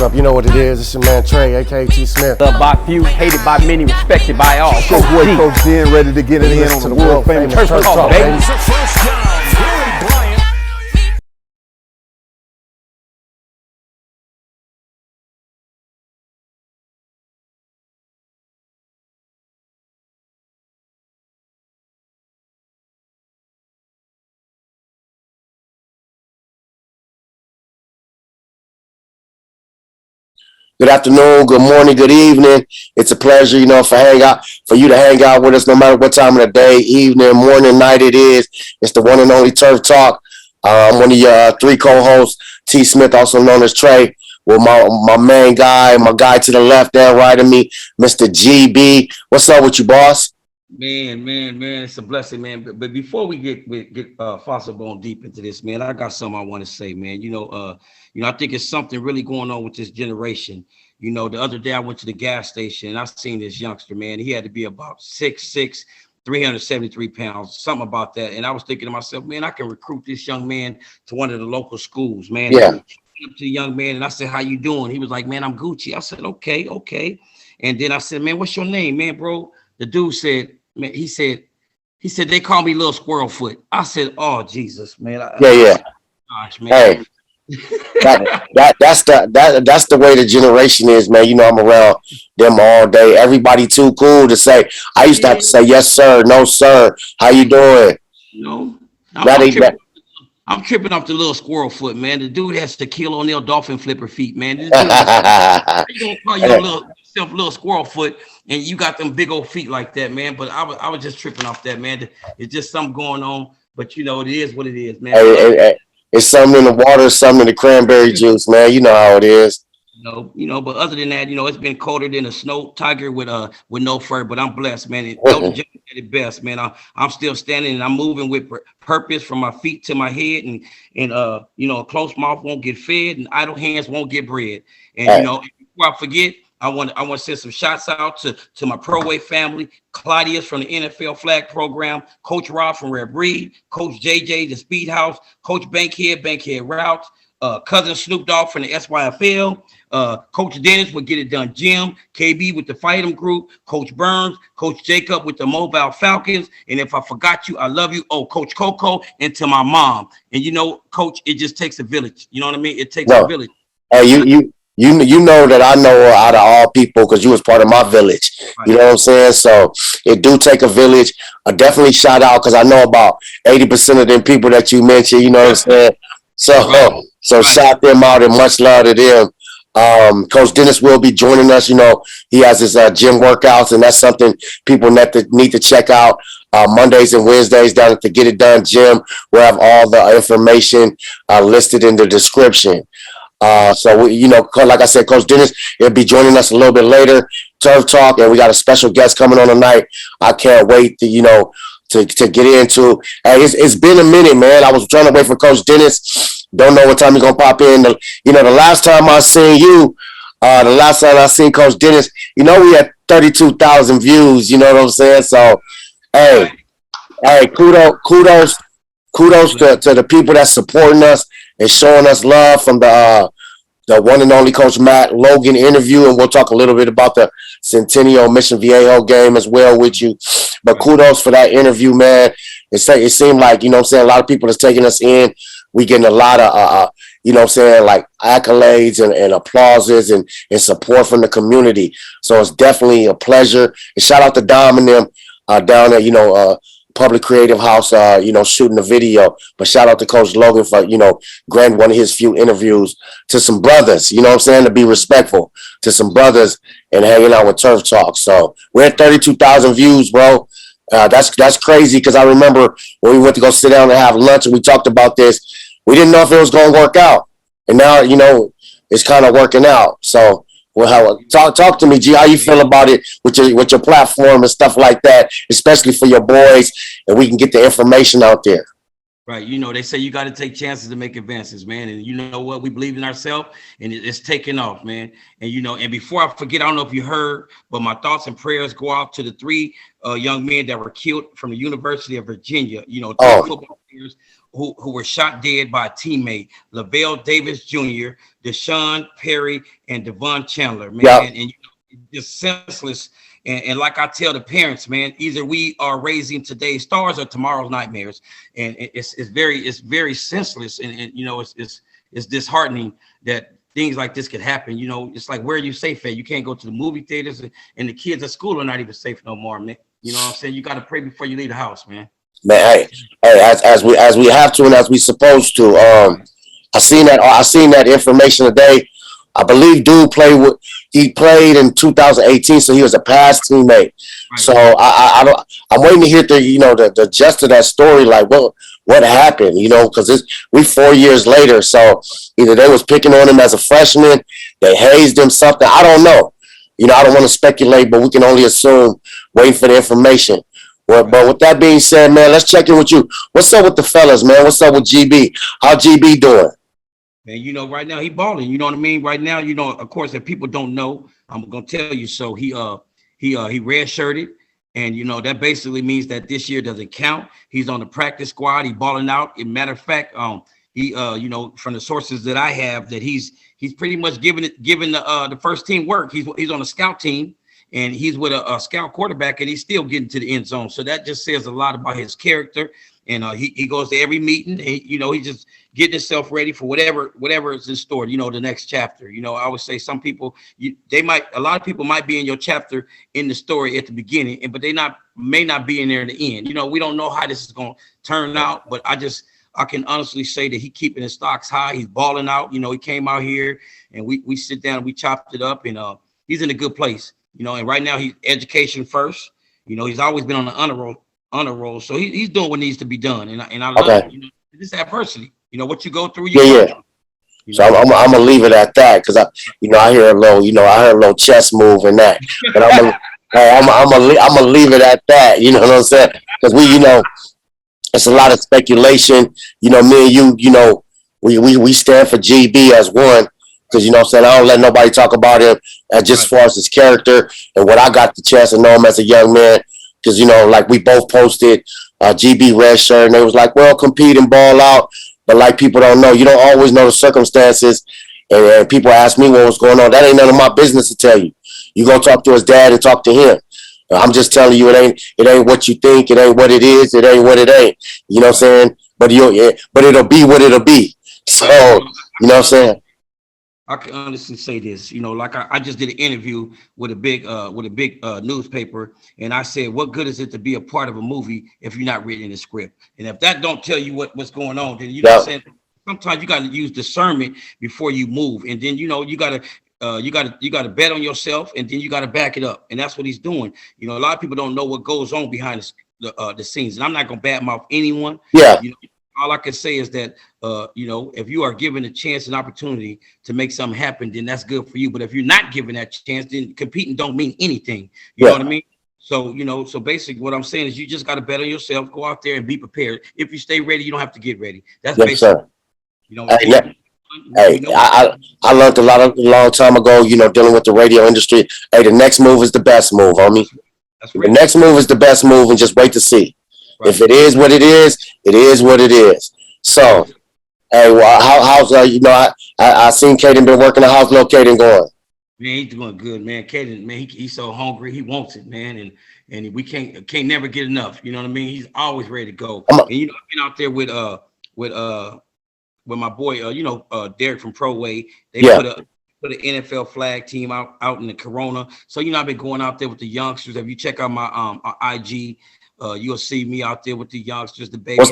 You know what it is. It's your man Trey, aka T Smith. Loved by few, hated by many, respected by all. Coach boy, Coach D, ready to get it in on the world famous Turftalk, baby. It's a first down. Billy Bryant. Good afternoon, good morning, good evening. It's a pleasure, you know, for you to hang out with us no matter what time of the day, evening, morning, night it is. It's the one and only Turf Talk. I'm one of your three co-hosts, T Smith, also known as Trey, with my main guy, my guy to the left there, right of me, Mr. GB. What's up with you, boss? Man, it's a blessing, man. But before we get fossil bone deep into this, man, I got something I want to say, man. You know, I think it's something really going on with this generation. You know, the other day I went to the gas station and I seen this youngster, man. He had to be about 6'6", 373 pounds, something about that. And I was thinking to myself, man, I can recruit this young man to one of the local schools, man. Yeah. Up to the young man and I said, how you doing? He was like, man, I'm Gucci. I said, okay. And then I said, man, what's your name, man, bro? The dude said, man, he said they call me Little Squirrel Foot. I said, oh Jesus, man. Gosh, man. Hey, that's the way the generation is, man. You know, I'm around them all day. Everybody too cool to say. I used to have to say yes sir, no sir. How you doing? No, I'm tripping off the Little Squirrel Foot, man. The dude has the Shaquille O'Neal dolphin flipper feet, man. This dude, you gonna call yourself Little Squirrel Foot, and you got them big old feet like that, man. But I was just tripping off that, man. It's just something going on, but you know, it is what it is, man. Hey, it's something in the water, something in the cranberry juice, man. You know how it is. But other than that, it's been colder than a snow tiger with no fur. But I'm blessed, man. Elton John did it best, man. I'm still standing and I'm moving with purpose from my feet to my head, and a closed mouth won't get fed, and idle hands won't get bread. And before I forget, I want to send some shots out to my Pro-Way family, Claudius from the NFL Flag Program, Coach Rob from Red Breed, Coach JJ, the Speed House, Coach Bankhead Routes, cousin Snoop Dogg from the SYFL, Coach Dennis with Get It Done Gym, KB with the Fight 'em Group, Coach Burns, Coach Jacob with the Mobile Falcons, and if I forgot you, I love you. Oh, Coach Coco, and to my mom. And Coach, it just takes a village. You know what I mean? It takes a village. Hey, you know that I know out of all people because you was part of my village. Right. You know what I'm saying? So it do take a village. I definitely shout out because I know about 80% of them people that you mentioned. You know what I'm saying? So shout them out and much love to them. Coach Dennis will be joining us. He has his gym workouts, and that's something people need to check out. Mondays and Wednesdays down at the Get It Done Gym. We'll have all the information listed in the description. So like I said, Coach Dennis will be joining us a little bit later. Turf Talk, and we got a special guest coming on tonight. I can't wait to get into. Hey, it's been a minute, man. I was trying to wait for Coach Dennis. Don't know what time he's gonna pop in. The last time I seen you, the last time I seen Coach Dennis, we had 32,000 views. You know what I'm saying? So, hey, kudos to the people that's supporting us and showing us love from the one and only Coach Matt Logan interview, and we'll talk a little bit about the Centennial Mission Viejo game as well with you. But kudos for that interview, man. It seemed like, a lot of people that's taking us in. We getting a lot of, like accolades and applauses and support from the community. So it's definitely a pleasure. And shout out to Dom and them down at, Public Creative House, shooting the video. But shout out to Coach Logan for, granting one of his few interviews to some brothers, to be respectful to some brothers and hanging out with Turf Talk. So we're at 32,000 views, bro. That's crazy because I remember when we went to go sit down and have lunch and we talked about this, we didn't know if it was going to work out. And now, it's kind of working out. So talk to me, G. How you feel about it with your platform and stuff like that, especially for your boys, and we can get the information out there. Right. They say you got to take chances to make advances, man. And you know what? We believe in ourselves, and it's taking off, man. And, and before I forget, I don't know if you heard, but my thoughts and prayers go out to the three young men that were killed from the University of Virginia. Three football players who were shot dead by a teammate, Lavelle Davis Jr., Deshaun Perry, and Devon Chandler, man. Yeah. And you know, just senseless. And like I tell the parents, man, either we are raising today's stars or tomorrow's nightmares. And it's very senseless. And you know, it's disheartening that things like this could happen. You know, it's like, where are you safe at? You can't go to the movie theaters, and the kids at school are not even safe no more, man. You know what I'm saying? You got to pray before you leave the house, man. Man, hey, as we have to and as we supposed to. I seen that information today. I believe dude played in 2018, so he was a past teammate. Right. So I'm waiting to hear the gist of that story, like what happened, you know, because we 4 years later. So either they was picking on him as a freshman, they hazed him, something. I don't know. You know, I don't want to speculate, but we can only assume, waiting for the information. Well, but with that being said, man, let's check in with you. What's up with the fellas, man? What's up with GB? How GB doing? Man, you know, right now he balling. You know what I mean? Right now, you know, of course, if people don't know, I'm gonna tell you. So he redshirted, and you know that basically means that this year doesn't count. He's on the practice squad. He balling out. As a matter of fact, you know, from the sources that I have, that he's pretty much giving the first team work. He's on a scout team. And he's with a scout quarterback, and he's still getting to the end zone. So that just says a lot about his character. And he goes to every meeting. And, you know, he's just getting himself ready for whatever is in store. You know, the next chapter. You know, I would say some people, a lot of people might be in your chapter in the story at the beginning, but they may not be in there in the end. You know, we don't know how this is going to turn out, but I can honestly say that he's keeping his stocks high. He's balling out. You know, he came out here and we sit down, we chopped it up, and he's in a good place. You know, and right now he's education first. You know, he's always been on the honor roll. So he's doing what needs to be done. And I love it. You know, this adversity. You know, what you go through, you go through. So I'm gonna leave it at that, because I hear a little chest move and that. But I'm gonna leave it at that. You know what I'm saying? Because it's a lot of speculation. You know, me and you know, we stand for GB as one. Because, you know what I'm saying, I don't let nobody talk about him just as far as his character and what I got the chance to know him as a young man. Because, you know, like we both posted GB red shirt, and they was like, well, compete and ball out. But like, people don't know. You don't always know the circumstances. And people ask me what was going on. That ain't none of my business to tell you. You go talk to his dad and talk to him. I'm just telling you, it ain't what you think. It ain't what it is. It ain't what it ain't. You know what I'm saying? But it'll be what it'll be. So, you know what I'm saying? I can honestly say this, you know, like I just did an interview with a big newspaper, and I said, what good is it to be a part of a movie if you're not reading the script? And if that don't tell you what's going on, then you know what I'm saying, sometimes you got to use discernment before you move. And then, you know, you got to bet on yourself, and then you got to back it up. And that's what he's doing. You know, a lot of people don't know what goes on behind the scenes, and I'm not going to badmouth anyone. Yeah. You know, all I can say is that, you know, if you are given a chance and opportunity to make something happen, then that's good for you. But if you're not given that chance, then competing don't mean anything. You know what I mean? So, you know, so basically what I'm saying is you just got to bet on yourself, go out there and be prepared. If you stay ready, you don't have to get ready. That's basically, sir. You know. I learned a long time ago, you know, dealing with the radio industry. Hey, the next move is the best move, homie. The next move is the best move, and just wait to see. Right. If it is what it is what it is. So, hey, well, how's you know, I seen Caden been working the house. Little Caden going. Man, he's doing good, man. Caden, man, he's so hungry. He wants it, man, and we can't never get enough. You know what I mean? He's always ready to go. And you know, I've been out there with my boy, you know, Derek from Pro Way. They put an NFL flag team out in the Corona. So, you know, I've been going out there with the youngsters. If you check out my IG. You'll see me out there with the youngsters, the baby. What's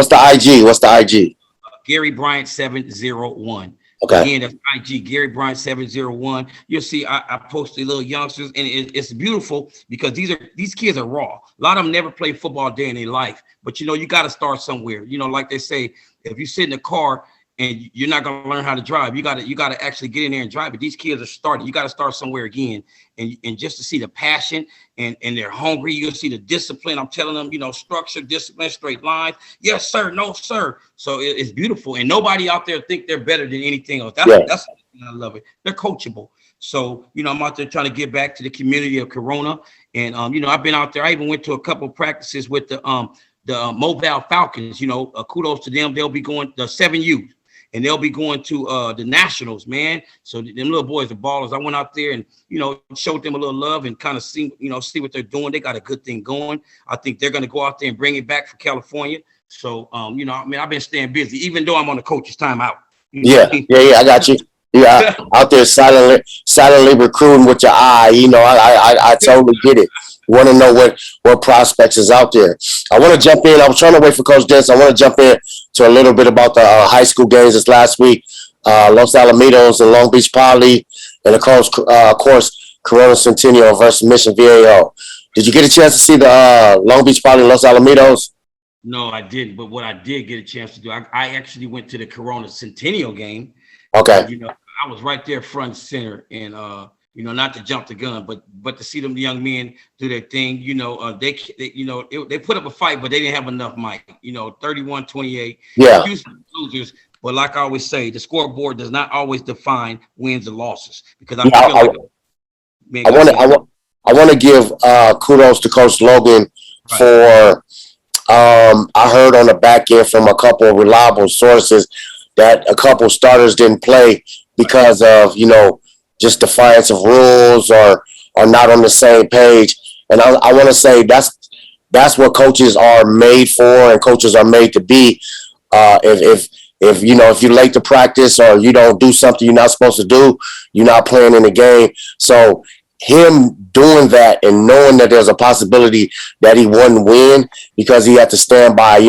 the IG? Gary Bryant 701. Okay. Again, that's IG Gary Bryant 701. You'll see I posted little youngsters, and it's beautiful because these kids are raw. A lot of them never played football a day in their life, but you know, you got to start somewhere. You know, like they say, if you sit in a car and you're not going to learn how to drive, you got to actually get in there and drive. But these kids are starting. You got to start somewhere again. And just to see the passion and they're hungry, you'll see the discipline. I'm telling them, you know, structure, discipline, straight lines. Yes, sir. No, sir. So it's beautiful. And nobody out there think they're better than anything else. That's I love it. They're coachable. So, you know, I'm out there trying to give back to the community of Corona. And, you know, I've been out there. I even went to a couple of practices with the the Mobile Falcons. Kudos to them. They'll be going the 7U. And they'll be going to the Nationals, man. So them little boys, the ballers. I went out there and showed them a little love and kind of see what they're doing. They got a good thing going. I think they're going to go out there and bring it back for California. So I've been staying busy, even though I'm on the coach's timeout. Yeah, I got you. Yeah, out there silently recruiting with your eye. I totally get it. Want to know what prospects is out there. I want to jump in. I was trying to wait for Coach Dennis. I want to jump in to a little bit about the high school games this last week. Los Alamitos and Long Beach Poly, and of course, Corona Centennial versus Mission VAO. Did you get a chance to see the Long Beach Poly and Los Alamitos? No, I didn't. But what I did get a chance to do, I actually went to the Corona Centennial game. Okay. I was right there front and center, and not to jump the gun, but to see them young men do their thing. They put up a fight, but they didn't have enough might. 31-28. Yeah. Losers. But like I always say, the scoreboard does not always define wins and losses, because I want to give kudos to Coach Logan for. I heard on the back end from a couple of reliable sources that a couple starters didn't play because of just defiance of rules or not on the same page. And I want to say that's what coaches are made for, and coaches are made to be. If you're late to practice or you don't do something you're not supposed to do, you're not playing in the game. So him doing that and knowing that there's a possibility that he wouldn't win because he had to stand by,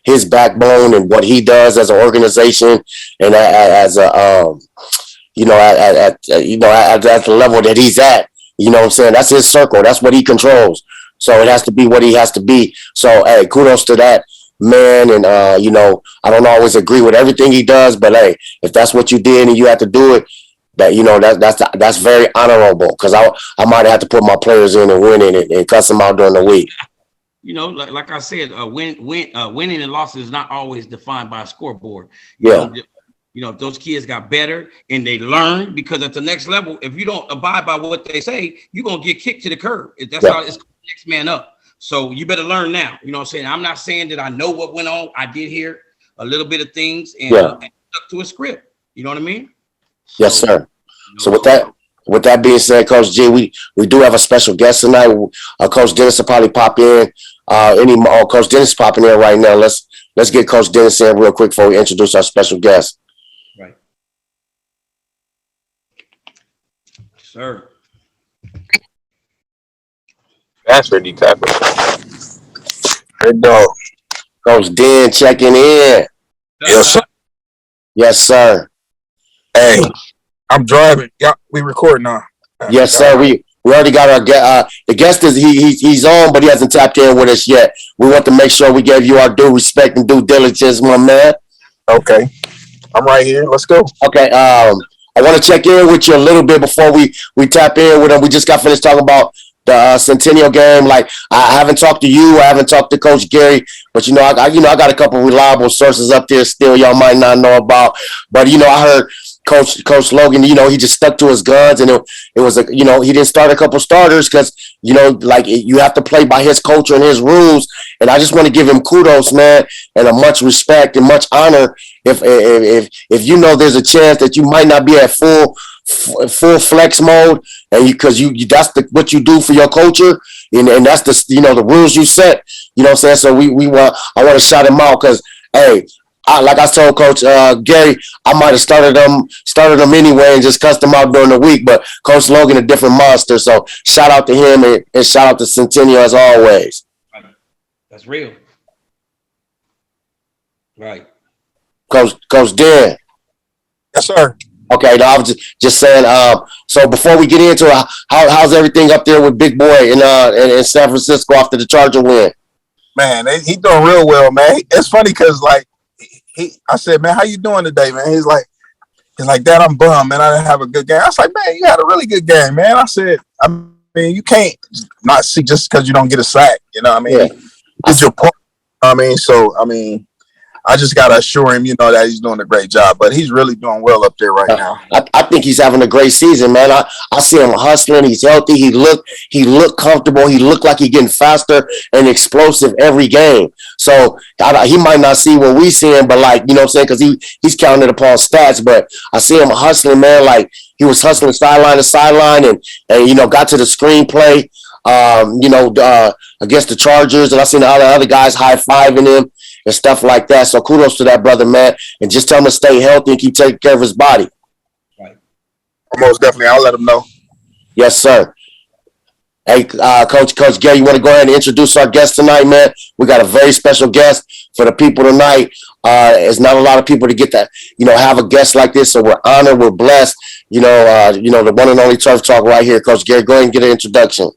his backbone and what he does as an organization and as a, at the level that he's at, what I'm saying? That's his circle. That's what he controls. So it has to be what he has to be. So, hey, kudos to that man. And, I don't always agree with everything he does, but hey, if that's what you did and you had to do it, that's very honorable, because I might have to put my players in and win it and cuss them out during the week. Like I said, winning and losses is not always defined by a scoreboard. If those kids got better and they learn, because at the next level, if you don't abide by what they say, you're gonna get kicked to the curb. That's how it's next man up. So you better learn now. You know what I'm saying? I'm not saying that I know what went on. I did hear a little bit of things and stuck to a script. You know what I mean? Yes, sir. So with that being said, Coach G, we do have a special guest tonight. Coach Dennis will probably pop in. Coach Dennis is popping in right now. Let's get Coach Dennis in real quick before we introduce our special guest. Right. Sir. That's pretty type of. Good dog. Coach Den checking in. Yes, sir. Yes, sir. Hey, I'm driving. Yeah, we recording now. Yes, sir. We already got our guest. The guest is he's on, but he hasn't tapped in with us yet. We want to make sure we gave you our due respect and due diligence, my man. Okay, I'm right here. Let's go. Okay. I want to check in with you a little bit before we tap in with him. We just got finished talking about the Centennial game. Like, I haven't talked to you. I haven't talked to Coach Gary, but I got a couple of reliable sources up there still y'all might not know about. But I heard Coach Logan, he just stuck to his guns, and it was he didn't start a couple starters because you have to play by his culture and his rules. And I just want to give him kudos, man, and a much respect and much honor. If there's a chance that you might not be at full flex mode, and because that's what you do for your culture, and that's the rules you set. You know what I'm saying? So I want to shout him out because hey. Like I told Coach Gary, I might have started them anyway and just cussed them out during the week. But Coach Logan, a different monster. So shout out to him and shout out to Centennial as always. That's real. Right. Coach Dan. Yes, sir. Okay, I was just saying. So before we get into it, how's everything up there with Big Boy in San Francisco after the Charger win? Man, he doing real well, man. It's funny because I said, man, how you doing today, man? He's like, Dad, I'm bummed, man. I didn't have a good game. I was like, man, you had a really good game, man. I said, I mean, you can't not see just because you don't get a sack, you know what I mean? Yeah. It's your point. I I just got to assure him, that he's doing a great job. But he's really doing well up there right now. I think he's having a great season, man. I see him hustling. He's healthy. He looked comfortable. He looked like he's getting faster and explosive every game. So he might not see what we see him, but you know what I'm saying? Because he's counted upon stats. But I see him hustling, man. Like he was hustling sideline to sideline and got to the screenplay. Against the Chargers, and I seen the other guys high-fiving him and stuff like that. So kudos to that brother, man. And just tell him to stay healthy and keep taking care of his body. Right. Most definitely. I'll let him know. Yes, sir. Hey, Coach Gary, you want to go ahead and introduce our guest tonight, man? We got a very special guest for the people tonight. It's not a lot of people to get that, have a guest like this. So we're honored. We're blessed. The one and only Turf Talk right here. Coach Gary, go ahead and get an introduction.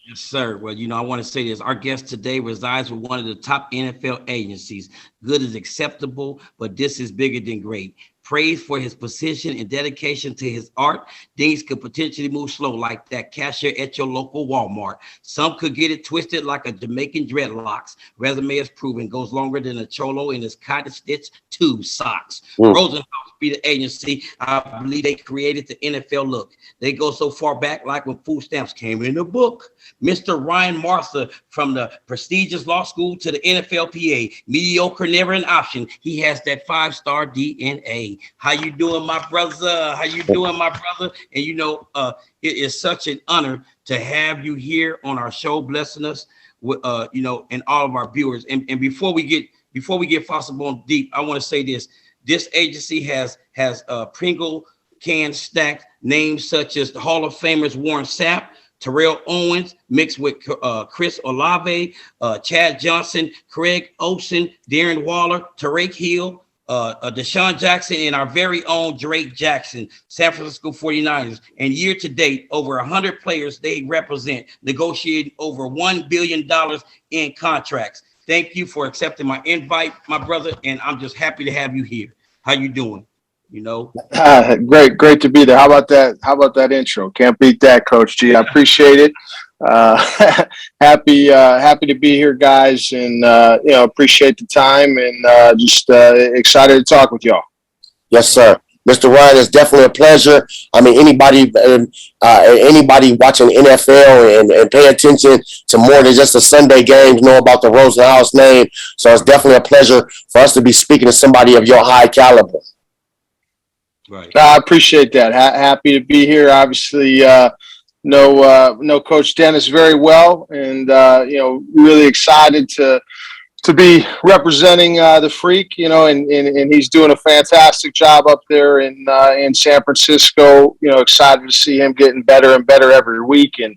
Yes, sir. Well, I want to say this. Our guest today resides with one of the top NFL agencies. Good is acceptable, but this is bigger than great. Praise for his position and dedication to his art. Things could potentially move slow like that cashier at your local Walmart. Some could get it twisted like a Jamaican dreadlocks. Resume is proven, goes longer than a cholo in his cotton stitch tube socks. Rosenhaus be the agency. I believe they created the NFL look. They go so far back like when food stamps came in the book. Mr. Ryan Martha, from the prestigious law school to the NFLPA, mediocre never an option. He has that 5-star DNA. How you doing, my brother? How you doing, my brother? And it is such an honor to have you here on our show, blessing us with and all of our viewers. And before we get possible on deep, I want to say this. This agency has Pringle cans stacked, names such as the Hall of Famers Warren Sapp, Terrell Owens, mixed with Chris Olave, Chad Johnson, Craig Olsen, Darren Waller, Tyreek Hill, Deshaun Jackson, and our very own Drake Jackson, San Francisco 49ers. And year to date, over 100 players they represent, negotiating over $1 billion in contracts. Thank you for accepting my invite, my brother, and I'm just happy to have you here. How you doing? Great to be there. How about that intro? Can't beat that, Coach G. I appreciate it. Happy to be here, guys, and appreciate the time and just excited to talk with y'all. Yes, sir. Mr. Ryan, it's definitely a pleasure. I mean, anybody watching NFL and pay attention to more than just the Sunday games know about the Rosenhaus name. So it's definitely a pleasure for us to be speaking to somebody of your high caliber. Right. I appreciate that. Happy to be here. Obviously, know Coach Dennis very well, and really excited to be representing the Freak, and he's doing a fantastic job up there in San Francisco. Excited to see him getting better and better every week, and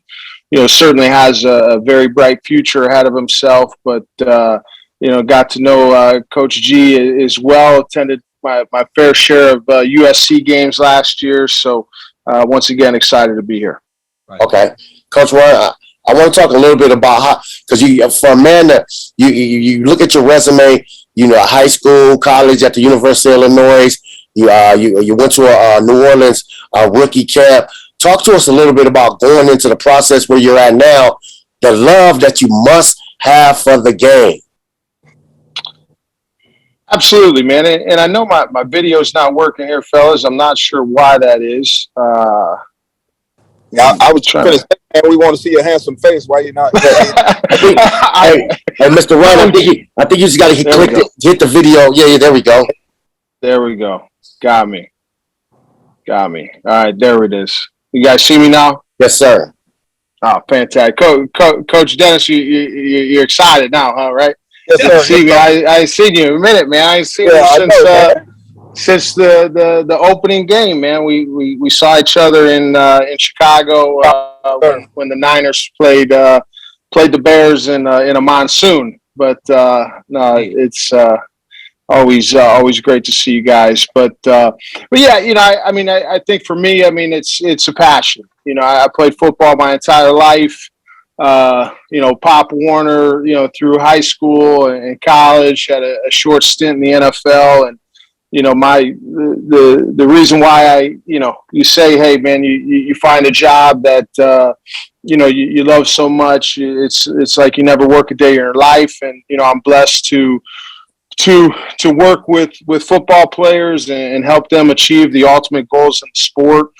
certainly has a very bright future ahead of himself. But got to know Coach G as well. Attended my fair share of USC games last year, so once again excited to be here. Right. Okay, Coach Ryan, I want to talk a little bit about how, because for a man that you look at your resume, high school, college at the University of Illinois, you went to a New Orleans rookie camp. Talk to us a little bit about going into the process where you're at now, the love that you must have for the game. Absolutely, man. And I know my video's not working here, fellas. I'm not sure why that is. Yeah, I was trying to say, man, we want to see your handsome face. Why you not? hey, Mr. Ryan, I think you just got to hit the video. Yeah, there we go. There we go. Got me. All right, there it is. You guys see me now? Yes, sir. Oh, fantastic. Coach Dennis, you're excited now, huh? Right? Yes, sir. I ain't seen you in a minute, man. I ain't seen you since the opening game, man. We saw each other in Chicago when the Niners played the Bears in a monsoon. But no, it's always great to see you guys. But yeah, I think for me, it's a passion. I played football my entire life. Pop Warner, through high school and college, had a short stint in the NFL, and the reason why you say, hey man, you find a job that you love so much, it's like you never work a day in your life, and I'm blessed to to work with football players and help them achieve the ultimate goals in the sport.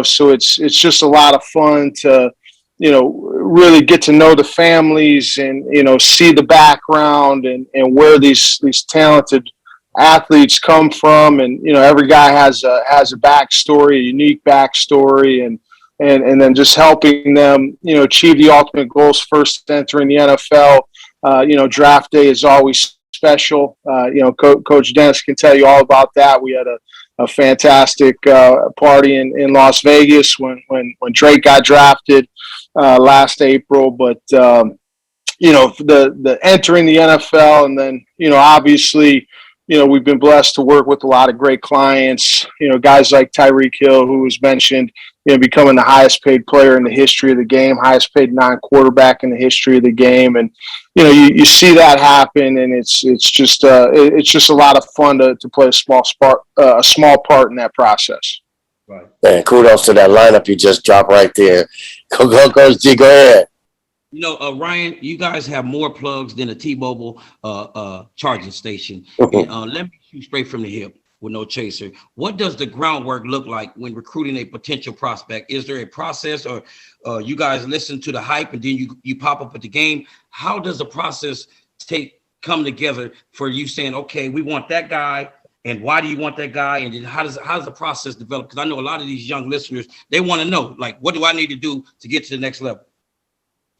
So it's just a lot of fun to, really get to know the families and, see the background and where these talented athletes come from. And, every guy has a backstory, a unique backstory, and then just helping them, achieve the ultimate goals first entering the NFL. Draft day is always special. Coach Dennis can tell you all about that. We had a fantastic party in Las Vegas when Drake got drafted last April. But the entering the NFL, and then obviously we've been blessed to work with a lot of great clients. Guys like Tyreek Hill, who was mentioned, becoming the highest paid player in the history of the game, highest paid non-quarterback in the history of the game. And, you see that happen, and it's just a lot of fun to play a small part in that process. Right. Man, kudos to that lineup you just dropped right there. Go, Coach G, go ahead. Ryan, you guys have more plugs than a T-Mobile charging station. And, let me shoot straight from the hip with no chaser. What does the groundwork look like when recruiting a potential prospect? Is there a process, or you guys listen to the hype and then you pop up at the game? How does the process come together for you saying, okay, we want that guy, and why do you want that guy? And then how does the process develop? Because I know a lot of these young listeners, they want to know, like, what do I need to do to get to the next level?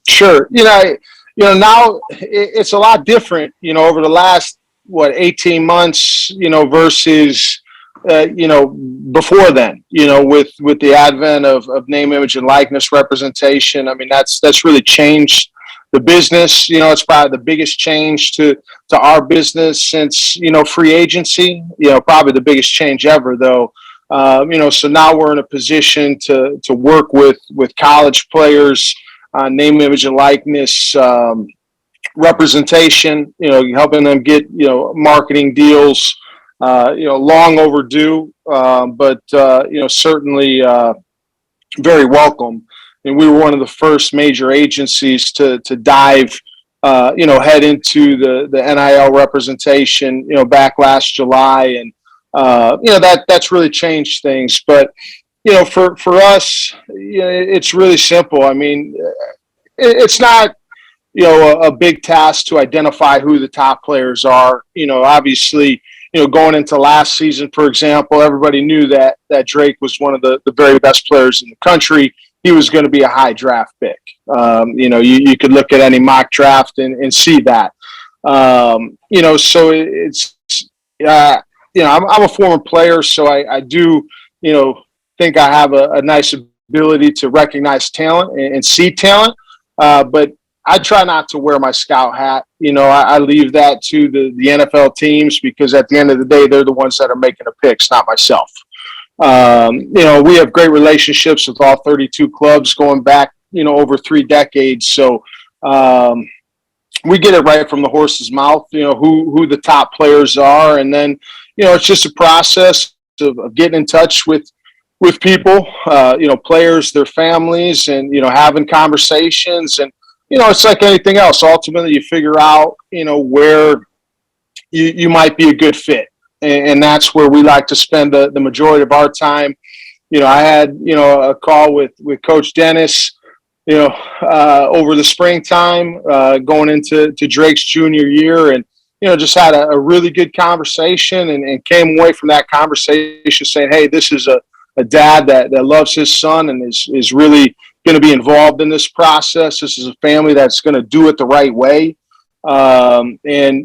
Sure. Now it's a lot different, over the last, 18 months, versus, before then, with the advent of name, image, and likeness representation. I mean, that's really changed the business. It's probably the biggest change to our business since, free agency, probably the biggest change ever, though. So now we're in a position to work with college players, name, image, and likeness representation, helping them get, marketing deals, long overdue, but certainly very welcome. And we were one of the first major agencies to dive, head into the NIL representation, back last July. And, that's really changed things. But, for us, it's really simple. I mean, it's not, a big task to identify who the top players are. Obviously, going into last season, for example, everybody knew that Drake was one of the very best players in the country. He was going to be a high draft pick. You could look at any mock draft and see that. So it's, I'm a former player, so I do, think I have a nice ability to recognize talent and see talent. But I try not to wear my scout hat. I leave that to the NFL teams, because at the end of the day, they're the ones that are making the picks, not myself. We have great relationships with all 32 clubs going back, over 3 decades. So we get it right from the horse's mouth, who the top players are. And then, it's just a process of getting in touch with people, players, their families, and, having conversations. And, it's like anything else. Ultimately, you figure out, where you might be a good fit. And that's where we like to spend the majority of our time. I had, a call with Coach Dennis, over the springtime, going into Drake's junior year, and, just had a really good conversation and came away from that conversation saying, hey, this is a dad that loves his son and is really going to be involved in this process. This is a family that's going to do it the right way. And,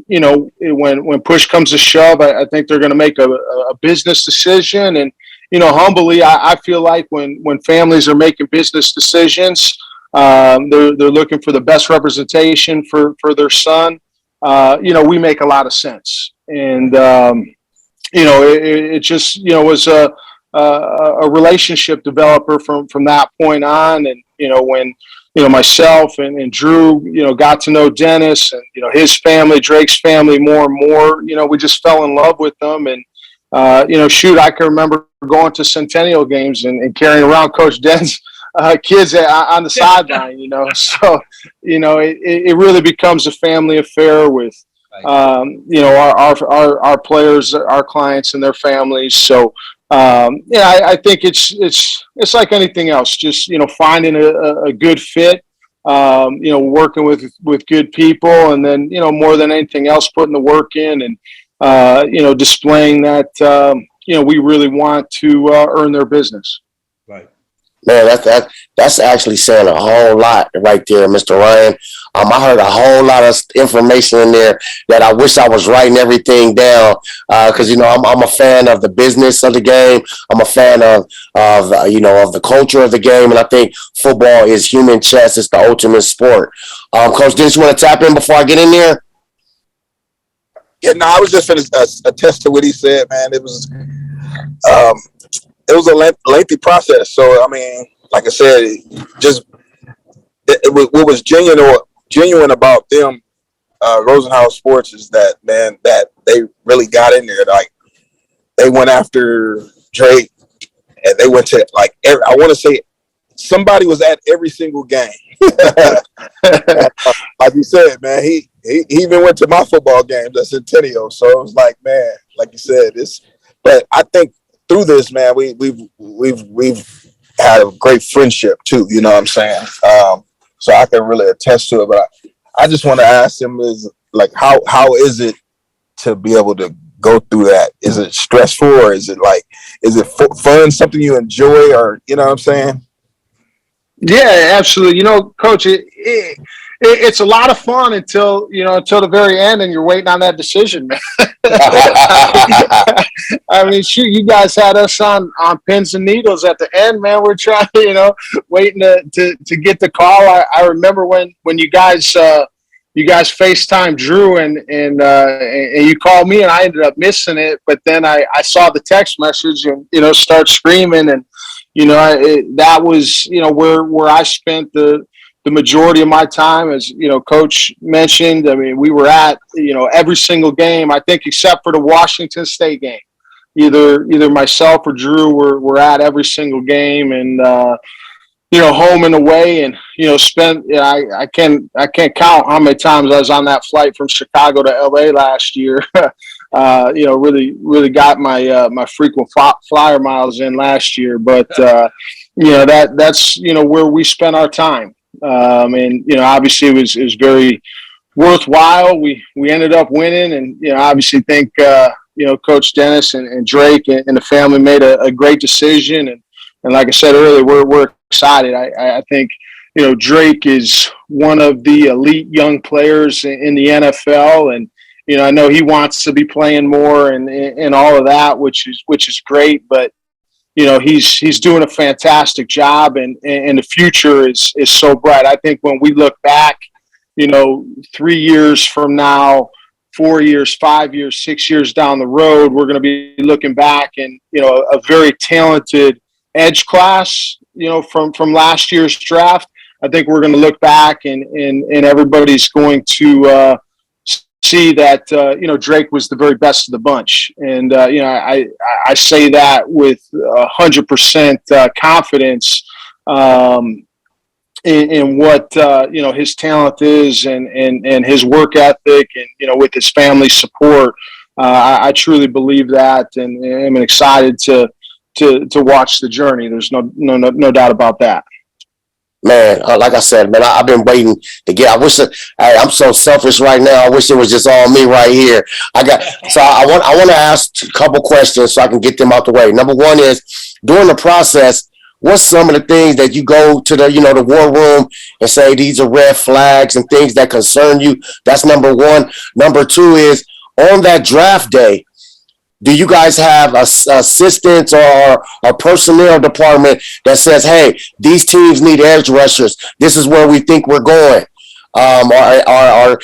when push comes to shove, I think they're going to make a business decision. And, humbly, I feel like when families are making business decisions, they're looking for the best representation for their son. We make a lot of sense. And, it just, was a relationship developer from that point on. And, when, myself and Drew, got to know Dennis and, his family, Drake's family more and more, we just fell in love with them. And, I can remember going to Centennial games and carrying around Coach Den's kids on the sideline, So, it really becomes a family affair with, our players, our clients, and their families. So I think it's like anything else. Just finding a good fit. Working with good people, and then more than anything else, putting the work in, and displaying that we really want to earn their business. Right. Man, that's actually saying a whole lot right there, Mr. Ryan. I heard a whole lot of information in there that I wish I was writing everything down, because I'm a fan of the business of the game. I'm a fan of the culture of the game, and I think football is human chess. It's the ultimate sport. Coach Dennis, you want to tap in before I get in there? Yeah, no, I was just going to attest to what he said, man. It was a lengthy process. So, I mean, like I said, what was genuine about them, Rosenhaus Sports, is that, man, that they really got in there. Like, they went after Drake, and they went to, like, I want to say somebody was at every single game. Like you said, man, he even went to my football games at Centennial. So it was like, man, like you said, but I think through this, man, we've had a great friendship too. You know what I'm saying? So I can really attest to it. But I just want to ask him, is like, how is it to be able to go through that? Is it stressful, or is it fun, something you enjoy, or you know what I'm saying? Yeah, absolutely. Coach, it's a lot of fun until the very end, and you're waiting on that decision, man. I mean, shoot, you guys had us on pins and needles at the end, man. We're trying, waiting to get the call. I remember when you guys FaceTime Drew and you called me, and I ended up missing it. But then I saw the text message and start screaming, and that was where I spent the majority of my time, as Coach mentioned. I mean, we were at every single game, I think, except for the Washington State game. Either myself or Drew were at every single game, and home and away, and spent. I can't count how many times I was on that flight from Chicago to LA last year. Really got my frequent flyer miles in last year, but that's where we spent our time. And obviously it was very worthwhile. We ended up winning, and obviously think Coach Dennis and Drake and the family made a great decision, and like I said earlier, we're excited. I think Drake is one of the elite young players in the NFL, and I know he wants to be playing more and all of that, which is great, but he's doing a fantastic job, and the future is so bright. I think when we look back, 3 years from now, 4 years, 5 years, 6 years down the road, we're going to be looking back and a very talented edge class, from last year's draft. I think we're going to look back and everybody's going to see that Drake was the very best of the bunch, and I say that with 100% confidence in what his talent is, and his work ethic, and with his family support. I truly believe that, and I'm excited to watch the journey. There's no doubt about that. Man, like I said, man, I've been waiting to get. I'm so selfish right now. I wish it was just all me right here. I want to ask a couple questions so I can get them out the way. Number one is, during the process, what's some of the things that you go to the war room and say these are red flags and things that concern you? That's number one. Number two is, on that draft day, do you guys have assistants or a personnel department that says, hey, these teams need edge rushers, this is where we think we're going? Or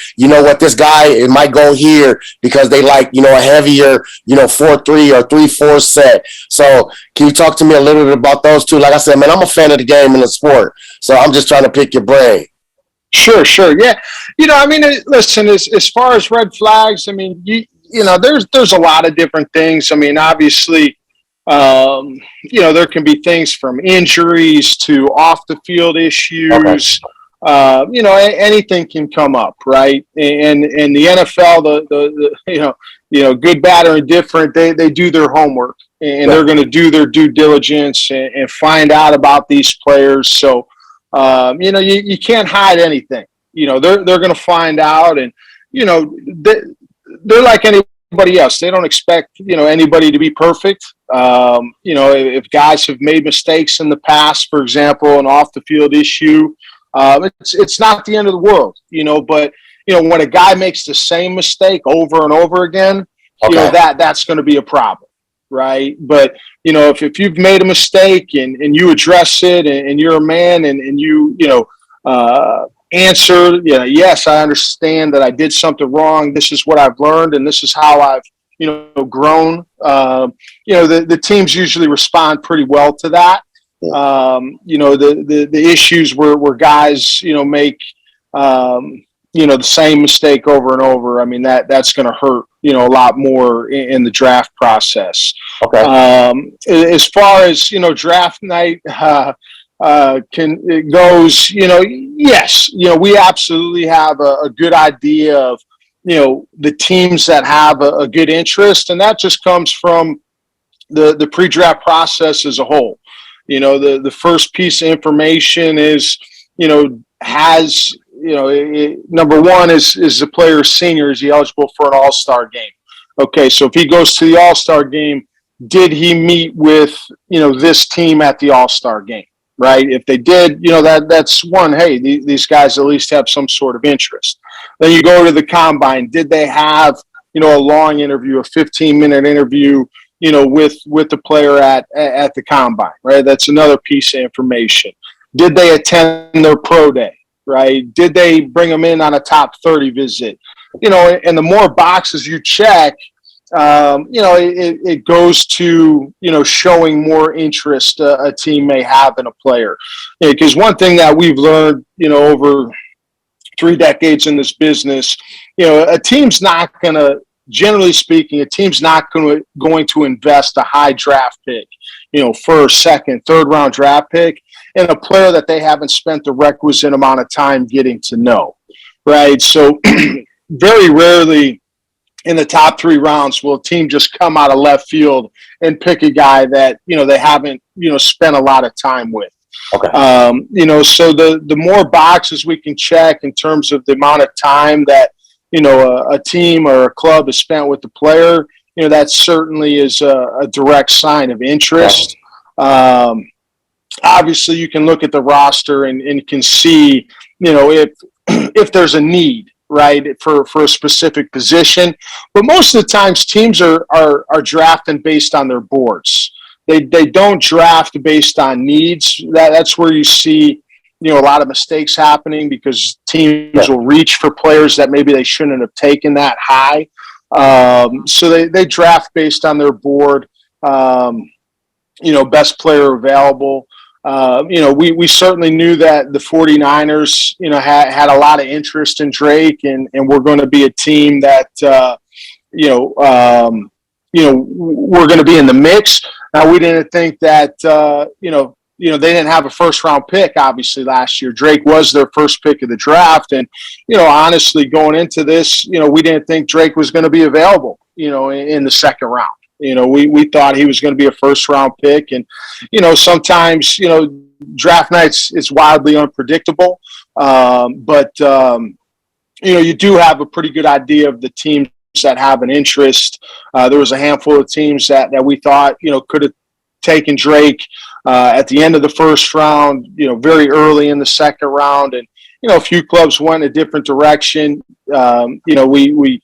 this guy might go here because they like, a heavier, 4-3 or 3-4 set. So can you talk to me a little bit about those two? Like I said, man, I'm a fan of the game and the sport, so I'm just trying to pick your brain. Sure. Yeah. Listen, as far as red flags, I mean, there's a lot of different things. I mean, obviously, there can be things from injuries to off the field issues. anything can come up, right? And the NFL, good, bad, or indifferent, they do their homework, and they're going to do their due diligence and find out about these players. So, you can't hide anything. They're going to find out, and they're like anybody else. They don't expect anybody to be perfect. If guys have made mistakes in the past, for example, an off the field issue, it's not the end of the world. But when a guy makes the same mistake over and over again, that's going to be a problem, right? But if you've made a mistake and you address it and you're a man and you answer, yes, I understand that I did something wrong. This is what I've learned, and this is how I've grown. The teams usually respond pretty well to that. The issues where guys make the same mistake over and over. I mean, that's going to hurt a lot more in the draft process. Okay. As far as draft night goes, yes, we absolutely have a good idea of the teams that have a good interest, and that just comes from the pre-draft process as a whole. The first piece of information is number one is the player senior, is he eligible for an all-star game? Okay, so if he goes to the all-star game, did he meet with this team at the all-star game? Right? If they did, that's one. Hey, these guys at least have some sort of interest. Then you go to the combine. Did they have a long interview, a 15-minute interview, with the player at the combine? Right? That's another piece of information. Did they attend their pro day? Right? Did they bring them in on a top 30 visit? And the more boxes you check, it goes to, showing more interest a team may have in a player. Because one thing that we've learned, over 3 decades in this business, a team's not going to, generally speaking, a team's not going to invest a high draft pick, first, second, third round draft pick in a player that they haven't spent the requisite amount of time getting to know. Right. So very rarely in the top 3 rounds will a team just come out of left field and pick a guy that, they haven't, spent a lot of time with. Okay. So the more boxes we can check in terms of the amount of time that, a team or a club has spent with the player, that certainly is a direct sign of interest. Obviously you can look at the roster and can see, if there's a need, right, for a specific position. But most of the times teams are drafting based on their boards. They don't draft based on needs. That's where you see, a lot of mistakes happening, because teams will reach for players that maybe they shouldn't have taken that high. So they draft based on their board, best player available. We certainly knew that the 49ers, had a lot of interest in Drake, and we're going to be a team that, we're going to be in the mix. Now, we didn't think that, they didn't have a first round pick, obviously, last year. Drake was their first pick of the draft. And, honestly, going into this, we didn't think Drake was going to be available, in the second round. We thought he was going to be a first round pick. And, sometimes, draft nights is wildly unpredictable. But you do have a pretty good idea of the teams that have an interest. There was a handful of teams that we thought, could have taken Drake at the end of the first round, very early in the second round. And, a few clubs went a different direction. We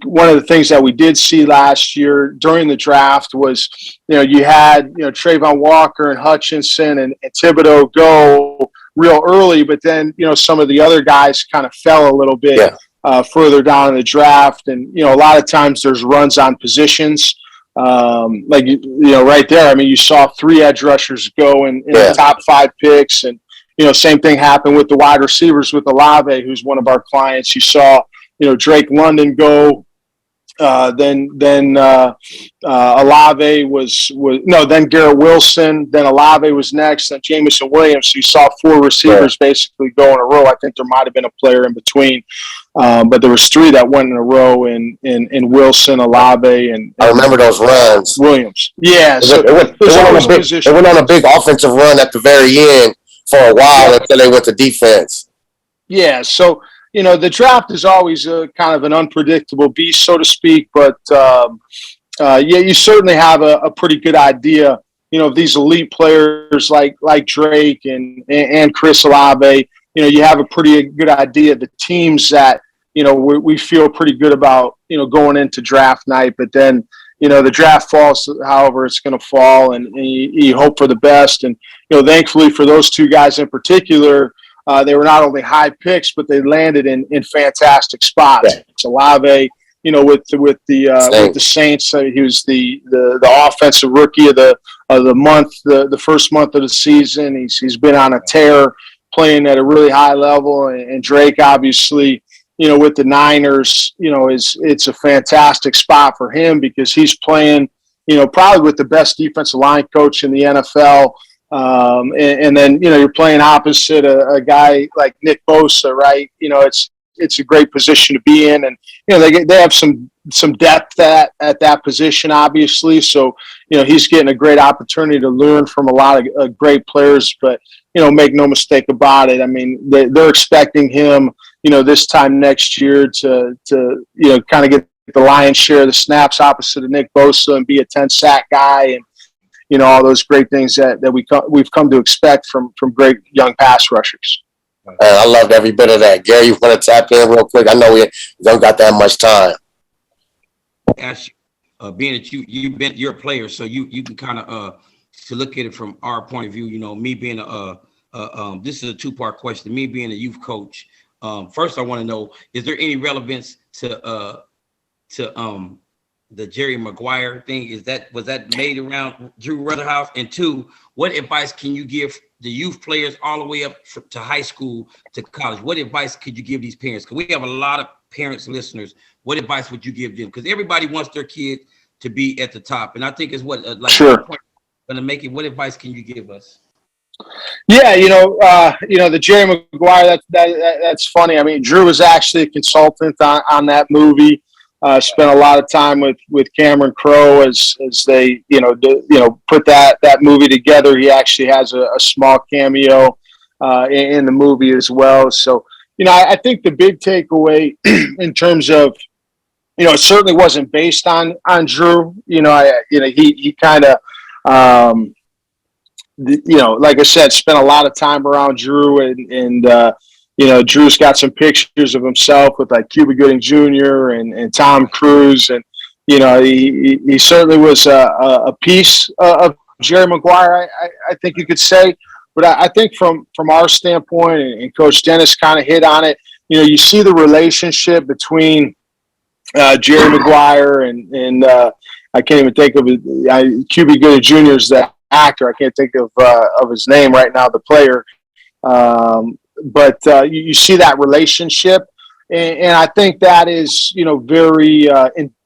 one of the things that we did see last year during the draft was, you had, Trayvon Walker and Hutchinson and Thibodeau go real early, but then, some of the other guys kind of fell a little bit further down in the draft. And, a lot of times there's runs on positions. Right there, I mean, you saw 3 edge rushers go in the top 5 picks. And, same thing happened with the wide receivers with Olave, who's one of our clients. You saw, Drake London go Olave was no, then Garrett Wilson, then Olave was next, then Jamison Williams. So you saw 4 receivers basically go in a row. I think there might have been a player in between, but there was 3 that went in a row in Wilson, Olave, and I remember those runs. Williams. Yeah, so it went on a big offensive run at the very end for a while until they went to defense. Yeah, so the draft is always a kind of an unpredictable beast, so to speak. But you certainly have a pretty good idea, of these elite players like Drake and Chris Olave. You have a pretty good idea of the teams that we feel pretty good about going into draft night. But then the draft falls however it's going to fall, and you hope for the best. And thankfully for those 2 guys in particular. They were not only high picks, but they landed in fantastic spots. Yeah. Olave, with the Saints, he was the offensive rookie of the month, the first month of the season. He's been on a tear, playing at a really high level. And Drake, obviously, with the Niners, it's a fantastic spot for him because he's playing, probably with the best defensive line coach in the NFL. And then you're playing opposite a guy like Nick Bosa, right? It's a great position to be in, and they have some depth at that position, obviously. So he's getting a great opportunity to learn from a lot of great players. But make no mistake about it. I mean, they're expecting him, this time next year to kind of get the lion's share of the snaps opposite of Nick Bosa and be a 10-sack guy and. All those great things that we've come to expect from great young pass rushers. I loved every bit of that. Gary, you want to tap in real quick? I know we don't got that much time. Ash, being that you're a player, so you can kind of to look at it from our point of view. Me being this is a 2-part question. Me being a youth coach, first I want to know: is there any relevance to the Jerry Maguire thing? Was that made around Drew Rosenhaus? And 2, what advice can you give the youth players all the way up to high school to college? What advice could you give these parents? Because we have a lot of parents listeners. What advice would you give them? Because everybody wants their kid to be at the top, and I think it's what sure going to make it. What advice can you give us? Yeah, the Jerry Maguire. That's funny. I mean, Drew was actually a consultant on that movie. Spent a lot of time with Cameron Crowe as they put that movie together. He actually has a small cameo in the movie as well. So I think the big takeaway in terms of it certainly wasn't based on Drew. He kind of like I said, spent a lot of time around Drew and Drew's got some pictures of himself with like Cuba Gooding Jr. and Tom Cruise. And, he certainly was a piece of Jerry Maguire, I think you could say. But I think from our standpoint, and Coach Dennis kind of hit on it, you see the relationship between Jerry Maguire and I can't even think of it. Cuba Gooding Jr. is the actor. I can't think of his name right now, the player. But you see that relationship, and I think that is, very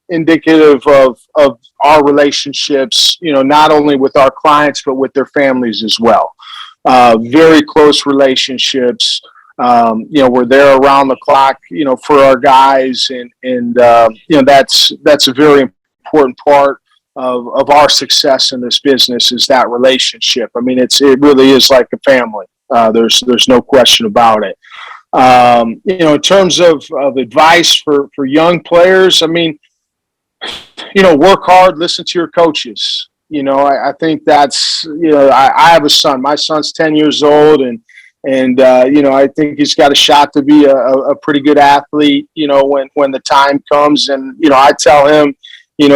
indicative of our relationships, not only with our clients, but with their families as well. Very close relationships. We're there around the clock, for our guys, and that's a very important part of our success in this business is that relationship. I mean, it really is like a family. There's no question about it. In terms of advice for young players, I mean, work hard, listen to your coaches. I think that's, I have a son. My son's 10 years old, and I think he's got a shot to be a pretty good athlete, when the time comes. And, I tell him,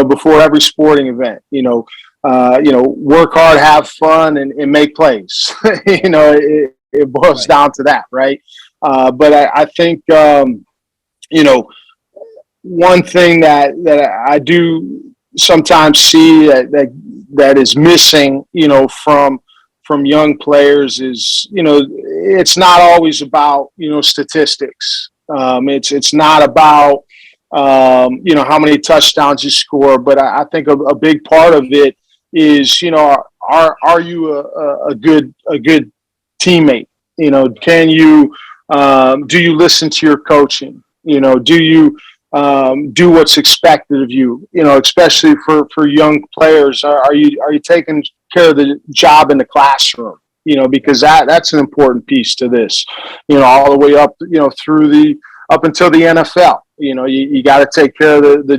before every sporting event, work hard, have fun, and make plays. It boils down to that, right? But I think, one thing that I do sometimes see that is missing, from young players is, it's not always about, statistics. It's not about, how many touchdowns you score. But I think a big part of it is, are you a good teammate? Can you do you listen to your coaching? Do you do what's expected of you? Especially for young players, are you taking care of the job in the classroom? Because that's an important piece to this. All the way up, up until the NFL. You got to take care of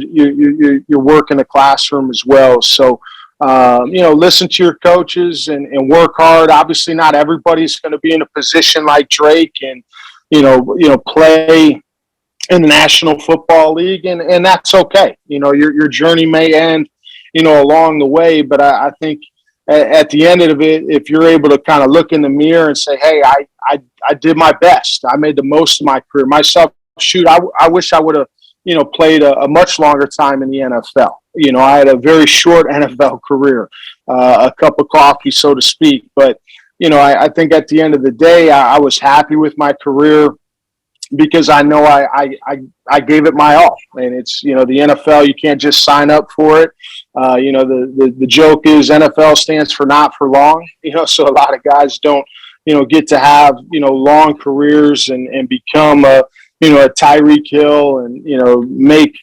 your work in the classroom as well. So, listen to your coaches and work hard. Obviously, not everybody's going to be in a position like Drake and, play in the National Football League, and that's okay. Your journey may end, along the way, but I think at the end of it, if you're able to kind of look in the mirror and say, hey, I did my best. I made the most of my career. Myself, I wish I would have, played a much longer time in the NFL. I had a very short NFL career, a cup of coffee, so to speak. But, I think at the end of the day, I was happy with my career because I know I gave it my all. And it's, the NFL, you can't just sign up for it. The joke is NFL stands for not for long, so a lot of guys don't, get to have, long careers and become a Tyreek Hill and, make,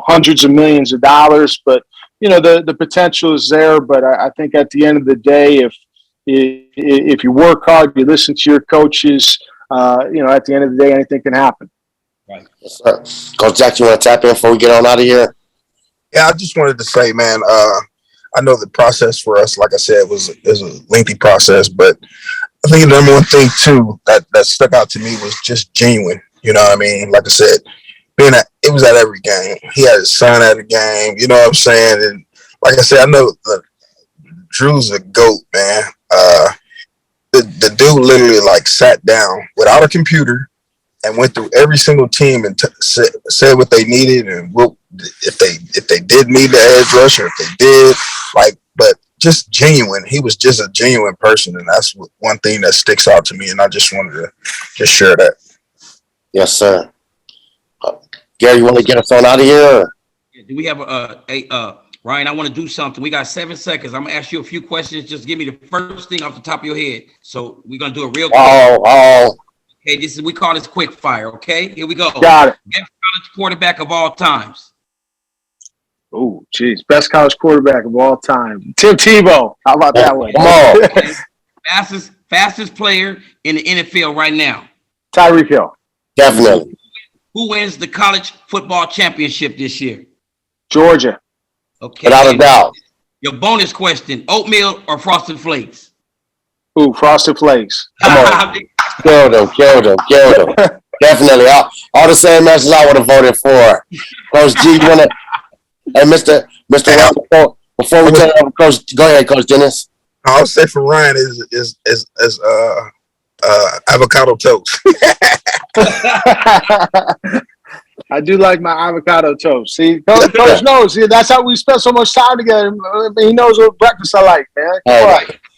hundreds of millions of dollars. But, the potential is there. But I think at the end of the day, if you work hard, you listen to your coaches, at the end of the day, anything can happen. Right. Yes, sir. Coach Jack, you want to tap in before we get on out of here? Yeah, I just wanted to say, man, I know the process for us, like I said, is a lengthy process, but I think the number one thing too that stuck out to me was just genuine. You know what I mean? Like I said, it was at every game. He had his son at the game. You know what I'm saying? And like I said, I know Drew's a GOAT, man. The dude literally sat down without a computer and went through every single team and said what they needed and if they did need the edge rush or if they did, but just genuine. He was just a genuine person, and that's one thing that sticks out to me. And I just wanted to just share that. Yes, sir. Gary, you want to get us on out of here? Do we have Ryan, I want to do something. We got 7 seconds. I'm going to ask you a few questions. Just give me the first thing off the top of your head. So we're going to do a real quick. Okay, we call this quick fire, okay? Here we go. Got it. Best college quarterback of all times. Oh, geez. Best college quarterback of all time. Tim Tebow. How about that one? Come on. Okay. Fastest player in the NFL right now. Tyreek Hill. Definitely. Who wins the college football championship this year? Georgia. Okay. Without a doubt. Your bonus question, oatmeal or Frosted Flakes? Ooh, Frosted Flakes. Come on. Kill them. Definitely. All the same answers I would have voted for. Coach G, you want to... Hey, Mr. Ryan, before we turn it over, Coach, go ahead, Coach Dennis. I would say for Ryan is avocado toast. I do like my avocado toast. See, Coach knows. See, that's how we spend so much time together. He knows what breakfast I like, man.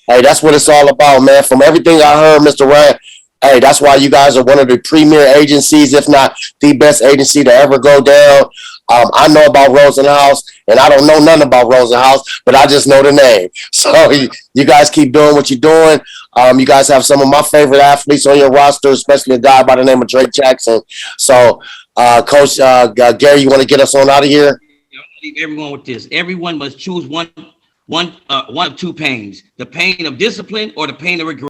Hey, that's what it's all about, man. From everything I heard, Mr. Ryan, hey, that's why you guys are one of the premier agencies, if not the best agency to ever go down. I know about Rosenhaus, and I don't know nothing about Rosenhaus, but I just know the name. So you guys keep doing what you're doing. You guys have some of my favorite athletes on your roster, especially a guy by the name of Drake Jackson. So, Coach Gary, you want to get us on out of here? I'm going to leave everyone with this. Everyone must choose one of two pains, the pain of discipline or the pain of regret.